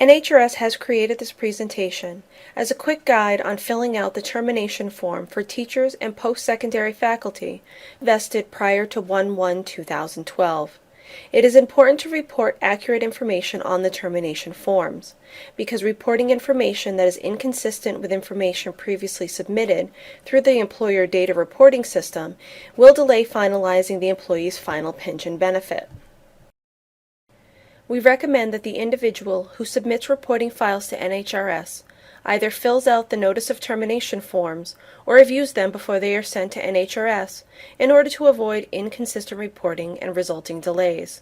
NHRS has created this presentation as a quick guide on filling out the termination form for teachers and post-secondary faculty vested prior to 1/1/2012. It is important to report accurate information on the termination forms, because reporting information that is inconsistent with information previously submitted through the employer data reporting system will delay finalizing the employee's final pension benefit. We recommend that the individual who submits reporting files to NHRS either fills out the Notice of Termination forms or reviews them before they are sent to NHRS in order to avoid inconsistent reporting and resulting delays.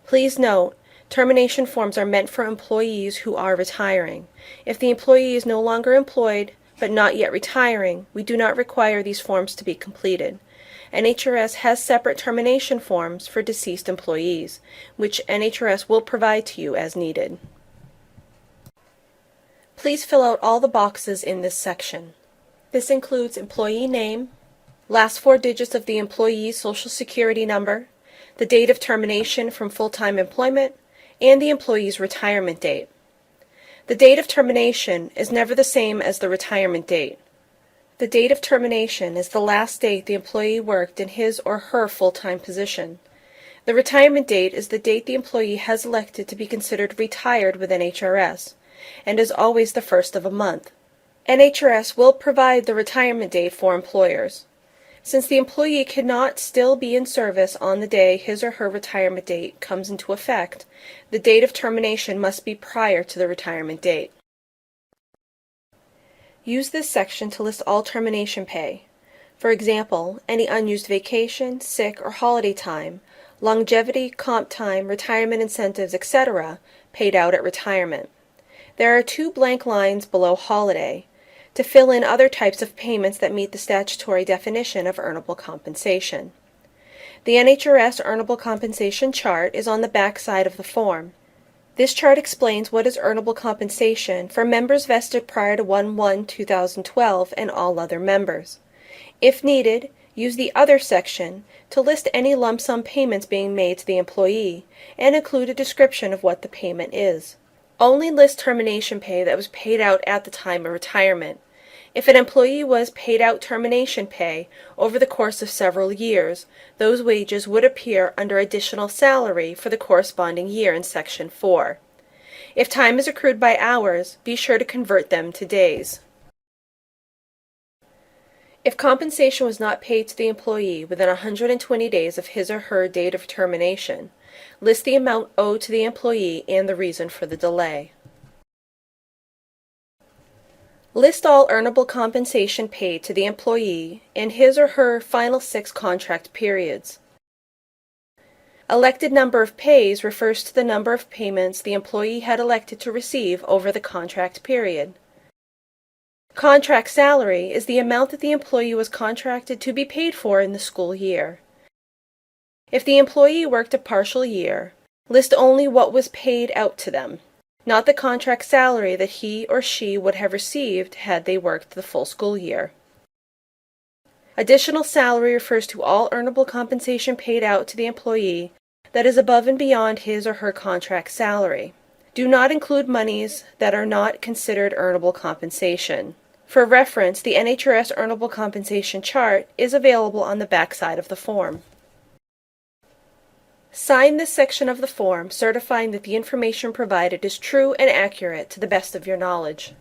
Please note, termination forms are meant for employees who are retiring. If the employee is no longer employed but not yet retiring, we do not require these forms to be completed. NHRS has separate termination forms for deceased employees, which NHRS will provide to you as needed. Please fill out all the boxes in this section. This includes employee name, last 4 digits of the employee's Social Security number, the date of termination from full-time employment, and the employee's retirement date. The date of termination is never the same as the retirement date. The date of termination is the last date the employee worked in his or her full-time position. The retirement date is the date the employee has elected to be considered retired with NHRS, and is always the first of a month. NHRS will provide the retirement date for employers. Since the employee cannot still be in service on the day his or her retirement date comes into effect, the date of termination must be prior to the retirement date. Use this section to list all termination pay. For example, any unused vacation, sick, or holiday time, longevity, comp time, retirement incentives, etc., paid out at retirement. There are 2 blank lines below holiday to fill in other types of payments that meet the statutory definition of earnable compensation. The NHRS earnable compensation chart is on the back side of the form. This chart explains what is earnable compensation for members vested prior to 1/1/2012 and all other members. If needed, use the Other section to list any lump sum payments being made to the employee and include a description of what the payment is. Only list termination pay that was paid out at the time of retirement. If an employee was paid out termination pay over the course of several years, those wages would appear under additional salary for the corresponding year in Section 4. If time is accrued by hours, be sure to convert them to days. If compensation was not paid to the employee within 120 days of his or her date of termination, list the amount owed to the employee and the reason for the delay. List all earnable compensation paid to the employee in his or her final 6 contract periods. Elected number of pays refers to the number of payments the employee had elected to receive over the contract period. Contract salary is the amount that the employee was contracted to be paid for in the school year. If the employee worked a partial year, list only what was paid out to them, not the contract salary that he or she would have received had they worked the full school year. Additional salary refers to all earnable compensation paid out to the employee that is above and beyond his or her contract salary. Do not include monies that are not considered earnable compensation. For reference, the NHRS earnable compensation chart is available on the back side of the form. Sign this section of the form certifying that the information provided is true and accurate to the best of your knowledge.